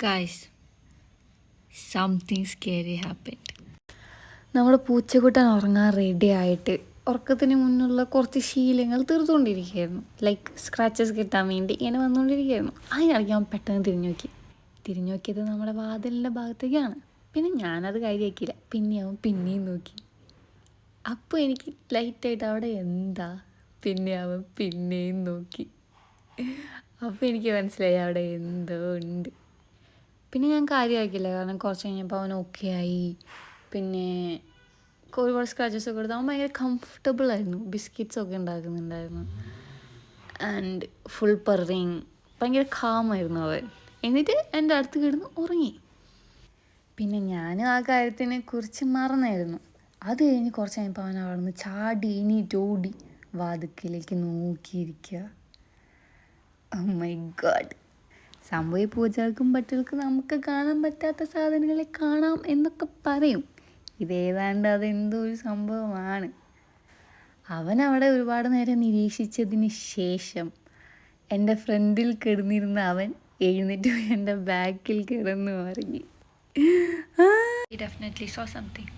Guys, something scary happened. നമ്മുടെ പൂച്ചക്കുട്ടൻ ഉറങ്ങാൻ ready ആയിട്ട് ഉറക്കത്തിന് മുന്നുള്ള കുറച്ച് ശീലങ്ങൾ തീർത്തുകൊണ്ടിരിക്കുകയായിരുന്നു. ലൈക്ക് സ്ക്രാച്ചസ് കിട്ടാൻ വേണ്ടി ഇങ്ങനെ വന്നുകൊണ്ടിരിക്കുകയായിരുന്നു. അതിനിടയ്ക്ക് അവൻ പെട്ടെന്ന് തിരിഞ്ഞു നോക്കിയത് നമ്മുടെ വാതിലിൻ്റെ ഭാഗത്തേക്കാണ്. പിന്നെ ഞാനത് കാര്യമാക്കിയില്ല. പിന്നെ അവൻ പിന്നെയും നോക്കി. അപ്പോൾ എനിക്ക് ലൈറ്റായിട്ട് അവിടെ എന്താ, പിന്നെ അവൻ പിന്നെയും നോക്കി. അപ്പോൾ എനിക്ക് മനസ്സിലായി അവിടെ എന്തോ ഉണ്ട്. പിന്നെ ഞാൻ കാര്യമാക്കില്ല, കാരണം കുറച്ച് കഴിഞ്ഞപ്പോൾ അവൻ ഓക്കെ ആയി. പിന്നെ ഒരുപാട് സ്ക്രാച്ചസ് ഒക്കെ എടുത്ത് അവൻ ഭയങ്കര കംഫർട്ടബിൾ ആയിരുന്നു. ബിസ്ക്കറ്റ്സൊക്കെ ഉണ്ടാക്കുന്നുണ്ടായിരുന്നു. ആൻഡ് ഫുൾ പറിങ്, ഭയങ്കര കാമായിരുന്നു അവൻ. എന്നിട്ട് എൻ്റെ അടുത്ത് കിടന്ന് ഉറങ്ങി. പിന്നെ ഞാൻ ആ കാര്യത്തിനെ കുറിച്ച് മറന്നായിരുന്നു. അത് കഴിഞ്ഞ് കുറച്ച് കഴിഞ്ഞപ്പോൾ അവൻ അവിടെ നിന്ന് ചാടി എണീറ്റോടി വാതിക്കലേക്ക് നോക്കിയിരിക്കുക. Oh my God. സംഭവം പൂജകൾക്കും പട്ടികൾക്കും നമുക്ക് കാണാൻ പറ്റാത്ത സാധനങ്ങളെ കാണാം എന്നൊക്കെ പറയും. ഇതേതാണ്ട് അതെന്തോ ഒരു സംഭവമാണ്. അവനവിടെ ഒരുപാട് നേരം നിരീക്ഷിച്ചതിന് ശേഷം എൻ്റെ ഫ്രണ്ടിൽ കിടന്നിരുന്ന അവൻ എഴുന്നേറ്റ് എൻ്റെ ബാക്കിൽ കിടന്നു ഉറങ്ങി. He definitely saw something.